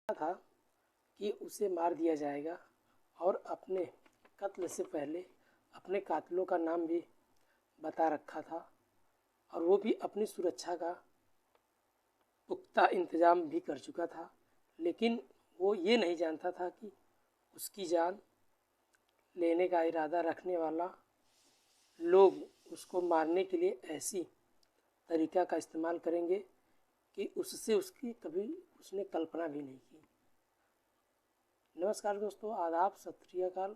था कि उसे मार दिया जाएगा और अपने कत्ल से पहले अपने कातिलों का नाम भी बता रखा था और वो भी अपनी सुरक्षा का पुख्ता इंतज़ाम भी कर चुका था। लेकिन वो ये नहीं जानता था कि उसकी जान लेने का इरादा रखने वाला लोग उसको मारने के लिए ऐसी तरीका का इस्तेमाल करेंगे कि उससे उसकी कभी उसने कल्पना भी नहीं की। नमस्कार दोस्तों, आदाब, सत श्री अकाल।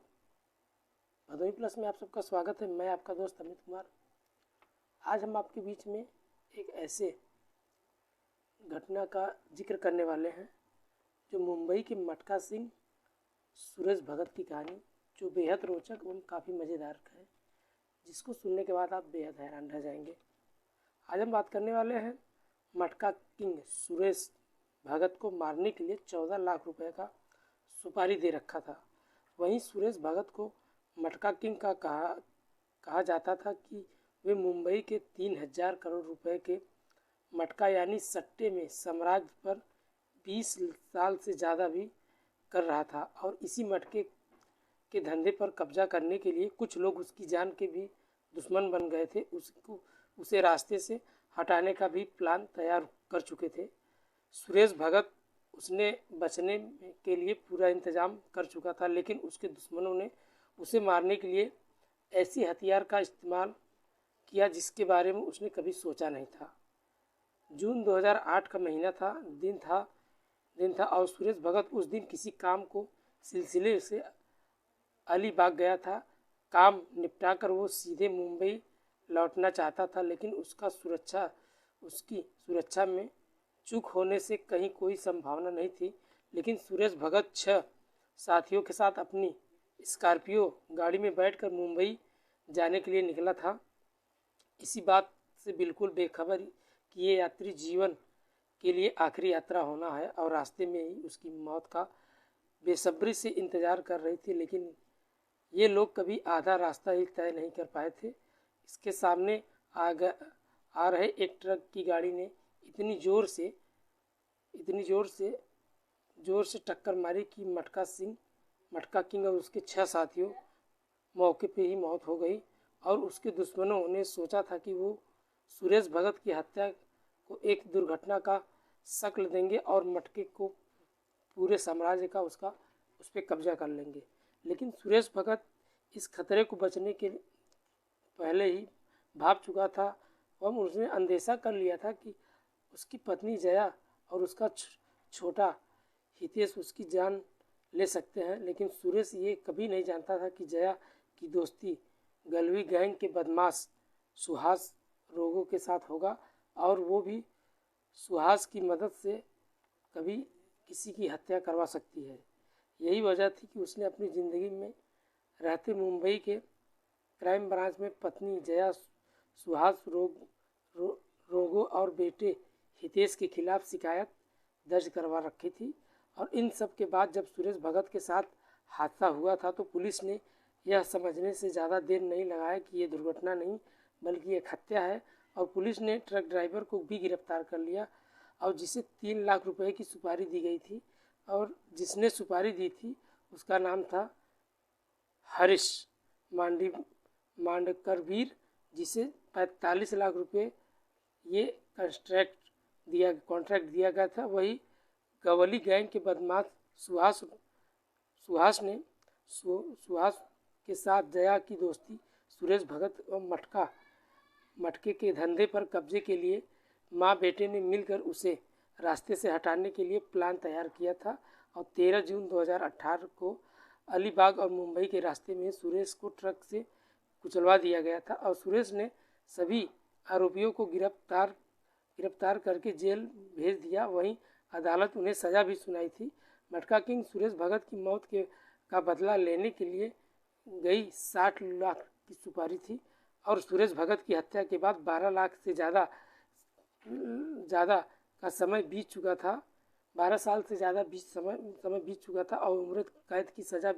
भदोही प्लस में आप सबका स्वागत है। मैं आपका दोस्त अमित कुमार। आज हम आपके बीच में एक ऐसे घटना का जिक्र करने वाले हैं जो मुंबई के मटका सिंह सूरज भगत की कहानी, जो बेहद रोचक एवं काफ़ी मज़ेदार है, जिसको सुनने के बाद आप बेहद हैरान रह जाएंगे। आज हम बात करने वाले हैं मटका किंग सूरज भगत को मारने के लिए 14 लाख रुपए का सुपारी दे रखा था। वहीं सुरेश भगत को मटका किंग का कहा जाता था कि वे मुंबई के 3000 करोड़ रुपए के मटका यानी सट्टे में साम्राज्य पर 20 साल से ज़्यादा भी कर रहा था और इसी मटके के धंधे पर कब्जा करने के लिए कुछ लोग उसकी जान के भी दुश्मन बन गए थे। उसे रास्ते से हटाने का भी प्लान तैयार कर चुके थे। सुरेश भगत उसने बचने के लिए पूरा इंतज़ाम कर चुका था, लेकिन उसके दुश्मनों ने उसे मारने के लिए ऐसी हथियार का इस्तेमाल किया जिसके बारे में उसने कभी सोचा नहीं था। जून 2008 का महीना था, दिन था और सुरेश भगत उस दिन किसी काम को सिलसिले से अलीबाग गया था। काम निपटाकर वो सीधे मुंबई लौटना चाहता था, लेकिन उसकी सुरक्षा में चूक होने से कहीं कोई संभावना नहीं थी। लेकिन सुरेश भगत 6 साथियों के साथ अपनी स्कॉर्पियो गाड़ी में बैठकर मुंबई जाने के लिए निकला था, इसी बात से बिल्कुल बेखबर कि ये यात्री जीवन के लिए आखिरी यात्रा होना है और रास्ते में ही उसकी मौत का बेसब्री से इंतज़ार कर रही थी। लेकिन ये लोग कभी आधा रास्ता ही तय नहीं कर पाए थे। इसके सामने आ रहे एक ट्रक की गाड़ी ने इतनी ज़ोर से टक्कर मारी कि मटका किंग और उसके 6 साथियों मौके पे ही मौत हो गई। और उसके दुश्मनों ने सोचा था कि वो सुरेश भगत की हत्या को एक दुर्घटना का शक्ल देंगे और मटके को पूरे साम्राज्य का उस पर कब्जा कर लेंगे। लेकिन सुरेश भगत इस खतरे को बचने के पहले ही भाग चुका था और उसने अंदेशा कर लिया था कि उसकी पत्नी जया और उसका छोटा हितेश उसकी जान ले सकते हैं। लेकिन सुरेश ये कभी नहीं जानता था कि जया की दोस्ती गलवी गैंग के बदमाश सुहास रोगों के साथ होगा और वो भी सुहास की मदद से कभी किसी की हत्या करवा सकती है। यही वजह थी कि उसने अपनी ज़िंदगी में रहते मुंबई के क्राइम ब्रांच में पत्नी जया, सुहास रोगों और बेटे हितेश के खिलाफ शिकायत दर्ज करवा रखी थी। और इन सब के बाद जब सुरेश भगत के साथ हादसा हुआ था तो पुलिस ने यह समझने से ज़्यादा देर नहीं लगाया कि ये दुर्घटना नहीं बल्कि एक हत्या है और पुलिस ने ट्रक ड्राइवर को भी गिरफ्तार कर लिया और जिसे 3 लाख रुपए की सुपारी दी गई थी। और जिसने सुपारी दी थी उसका नाम था हरीश मांडकरवीर, जिसे 45 लाख रुपए ये कॉन्ट्रैक्ट दिया गया था। वही गवली गैंग के बदमाश सुहास के साथ जया की दोस्ती सुरेश भगत और मटके के धंधे पर कब्जे के लिए माँ बेटे ने मिलकर उसे रास्ते से हटाने के लिए प्लान तैयार किया था। और 13 जून 2018 को अलीबाग और मुंबई के रास्ते में सुरेश को ट्रक से कुचलवा दिया गया था और सुरेश ने सभी आरोपियों को गिरफ्तार करके जेल भेज दिया। वहीं अदालत उन्हें सज़ा भी सुनाई थी। मटका किंग सुरेश भगत की मौत का बदला लेने के लिए गई 60 लाख की सुपारी थी और सुरेश भगत की हत्या के बाद 12 लाख से ज़्यादा का समय बीत चुका था। 12 साल से ज़्यादा समय बीत चुका था और उम्र कैद की सज़ा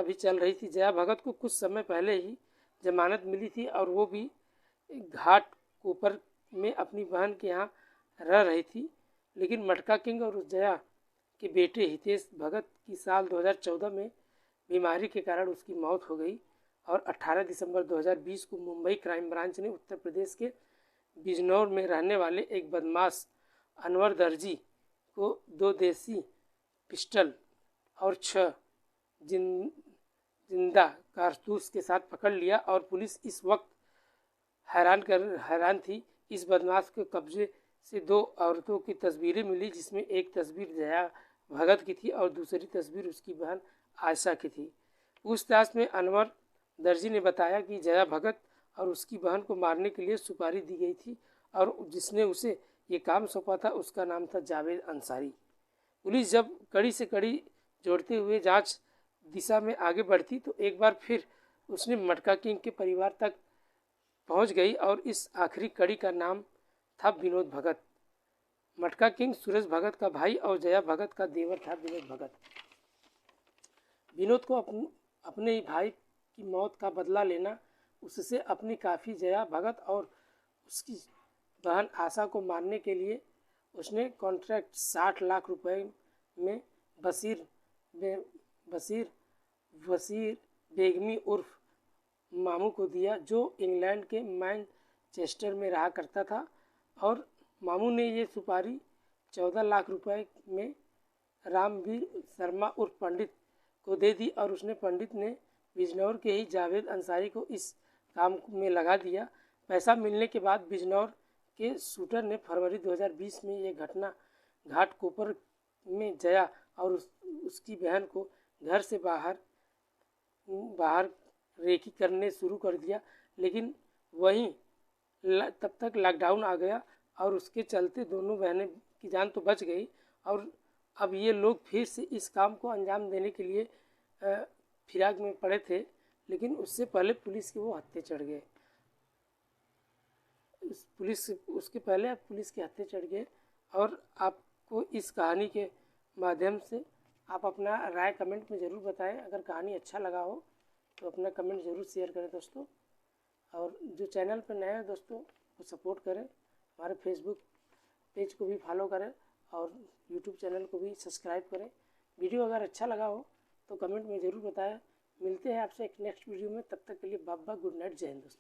भी चल रही थी। जया भगत को कुछ समय पहले ही जमानत मिली थी और वो भी घाट कोपर में अपनी बहन के यहाँ रह रही थी। लेकिन मटका किंग और जया के बेटे हितेश भगत की साल 2014 में बीमारी के कारण उसकी मौत हो गई और 18 दिसंबर 2020 को मुंबई क्राइम ब्रांच ने उत्तर प्रदेश के बिजनौर में रहने वाले एक बदमाश अनवर दर्जी को 2 देसी पिस्टल और 6 जिंदा कारतूस के साथ पकड़ लिया और पुलिस इस वक्त हैरान थी। इस बदमाश के कब्जे से 2 औरतों की तस्वीरें मिली, जिसमें एक तस्वीर जया भगत की थी और दूसरी तस्वीर उसकी बहन आयशा की थी। पूछताछ में अनवर दर्जी ने बताया कि जया भगत और उसकी बहन को मारने के लिए सुपारी दी गई थी और जिसने उसे ये काम सौंपा था उसका नाम था जावेद अंसारी। पुलिस जब कड़ी से कड़ी जोड़ते हुए जांच दिशा में आगे बढ़ती तो एक बार फिर उसने मटका किंग के परिवार तक पहुंच गई और इस आखिरी कड़ी का नाम था विनोद भगत। मटका किंग सूरज भगत का भाई और जया भगत का देवर था विनोद भगत। विनोद को अपने ही भाई की मौत का बदला लेना, उससे अपनी काफ़ी जया भगत और उसकी बहन आशा को मारने के लिए उसने कॉन्ट्रैक्ट 60 लाख रुपए में वसीर बेगमी उर्फ मामू को दिया, जो इंग्लैंड के मैनचेस्टर में रहा करता था। और मामू ने ये सुपारी 14 लाख रुपए में रामवीर शर्मा उर्फ पंडित को दे दी और उसने पंडित ने बिजनौर के ही जावेद अंसारी को इस काम में लगा दिया। पैसा मिलने के बाद बिजनौर के शूटर ने फरवरी 2020 में ये घटना घाटकोपर में जया और उसकी बहन को घर से बाहर रेकी करने शुरू कर दिया, लेकिन वहीं तब तक लॉकडाउन आ गया और उसके चलते दोनों बहनें की जान तो बच गई और अब ये लोग फिर से इस काम को अंजाम देने के लिए फिराक में पड़े थे, लेकिन उससे पहले पुलिस के वो हत्थे चढ़ गए। उसके पहले पुलिस के हत्थे चढ़ गए। और आपको इस कहानी के माध्यम से आप अपना राय कमेंट में ज़रूर बताएं। अगर कहानी अच्छा लगा हो तो अपना कमेंट ज़रूर शेयर करें दोस्तों, और जो चैनल पर नए हैं दोस्तों वो सपोर्ट करें, हमारे फेसबुक पेज को भी फॉलो करें और यूट्यूब चैनल को भी सब्सक्राइब करें। वीडियो अगर अच्छा लगा हो तो कमेंट में ज़रूर बताएं। मिलते हैं आपसे एक नेक्स्ट वीडियो में, तब तक के लिए बाय बाय, गुड नाइट, जय हिंद दोस्तों।